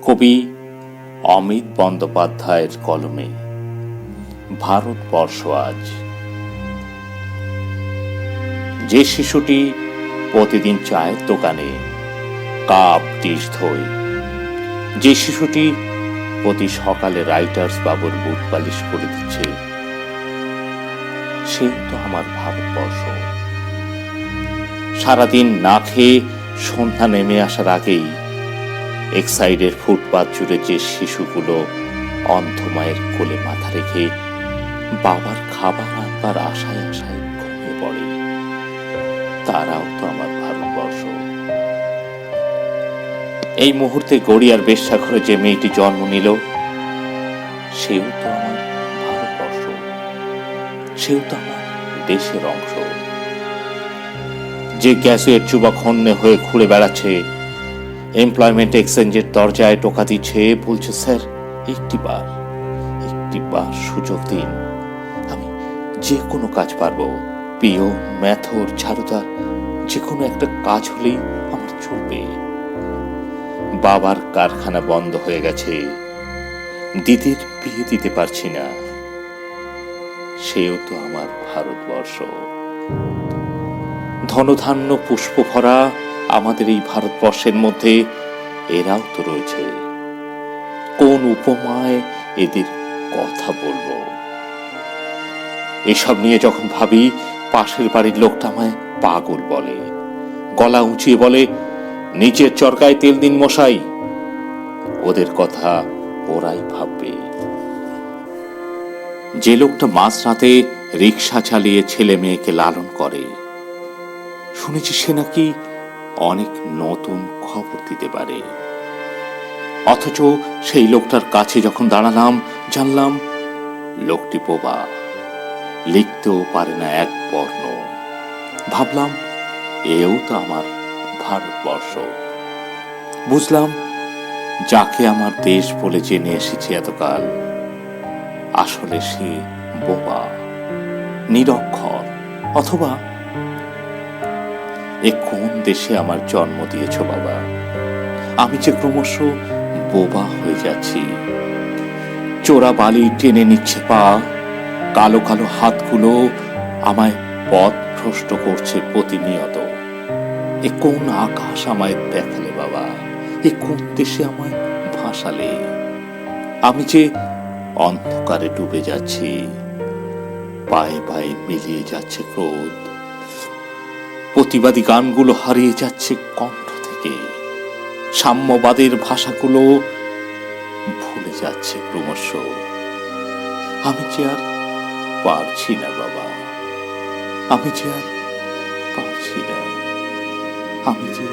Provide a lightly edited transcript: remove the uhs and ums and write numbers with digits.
কবি অমিত বন্দ্যোপাধ্যায়ের কলমে ভারতবর্ষ আজ। যে শিশুটি প্রতিদিন চায়ের দোকানে কাপ ডিশ ধোয়, যে শিশুটি প্রতি সকালে রাইটার্স বাবুর বুট পালিশ করে দিচ্ছে, সে তো আমার ভারতবর্ষ। সারাদিন না খেয়ে সন্ধ্যা নেমে আসার আগেই এক্সাইডের ফুটপাত জুড়ে যে শিশুগুলো অন্ধ মায়ের কোলে মাথা রেখে বাবার খাবার আনবার আশায় আশায় ঘুমিয়ে পড়ে, তারাও তো আমার ভারতবর্ষ। এই মুহূর্তে গড়িয়ার বেশ্যাঘরে যে মেয়েটি জন্ম নিল, সেও তো আমার ভারতবর্ষ, সেও তো আমার দেশের অংশ। যে গ্যাজুয়েট যুবক হন্যে হয়ে ঘুরে বেড়াচ্ছে, এমপ্লয়মেন্ট এক্সচেঞ্জের দরজায় টোকা দিচ্ছে, বলছে স্যার একটি বার সুযোগ দিন, আমি যে কোনো কাজ পারবো, পিয়ন, ম্যাথর, ঝাড়ুদার, যে কোনো একটা কাজ হলেই আমার চলবে। বাবার কারখানা বন্ধ হয়ে গেছে, দিদির বিয়ে দিতে পারছি না, সেও তো আমার ভারতবর্ষ। ধনধান্য পুষ্প ভরা আমাদের এই ভারতবর্ষের মধ্যে এরাও তো রয়েছে। কোন উপমায় এদের কথা বলবো? এসব নিয়ে যখন ভাবি, পাশের বাড়ির লোকটা আমায় পাগল বলে, গলা উঁচিয়ে বলে, নিচের চরকায় তেল দিন মশাই। ওদের কথা ওরাই ভাববে। যে লোকটা মাঝরাতে রিক্সা চালিয়ে ছেলে মেয়েকে লালন করে, শুনেছি সে নাকি অনেক নতুন খবর দিতে পারে। অথচ সেই লোকটার কাছে যখন দাঁড়ালাম, জানলাম লোকটি বোবা, লিখতেও পারে না এক বর্ণ। ভাবলাম এও তো আমার ভারতবর্ষ। বুঝলাম যাকে আমার দেশ বলে জেনে এসেছি এতকাল, আসলে সে বোবা, নিরক্ষর। অথবা এ কোন দেশে আমার জন্ম দিয়েছ বাবা? আমি যে ক্রমশ বোবা হয়ে যাচ্ছি। চোরা বালি টেনে নিচ্ছে পা, কালো কালো হাতগুলো আমায় পথ ভ্রষ্ট করছে প্রতিনিয়ত। এ কোন আকাশ আমায় দেখালে বাবা? এ কোন দেশে আমায় ভাসালে? আমি যে অন্ধকারে ডুবে যাচ্ছি, পায়ে পায়ে মিলিয়ে যাচ্ছে ক্রোধ, প্রতিবাদী গানগুলো হারিয়ে যাচ্ছে কণ্ঠ থেকে, সাম্যবাদের ভাষাগুলো ভুলে যাচ্ছে ক্রমশ। আমি যে আর পারছি না বাবা, আমি যে আর পারছি না, আমি যে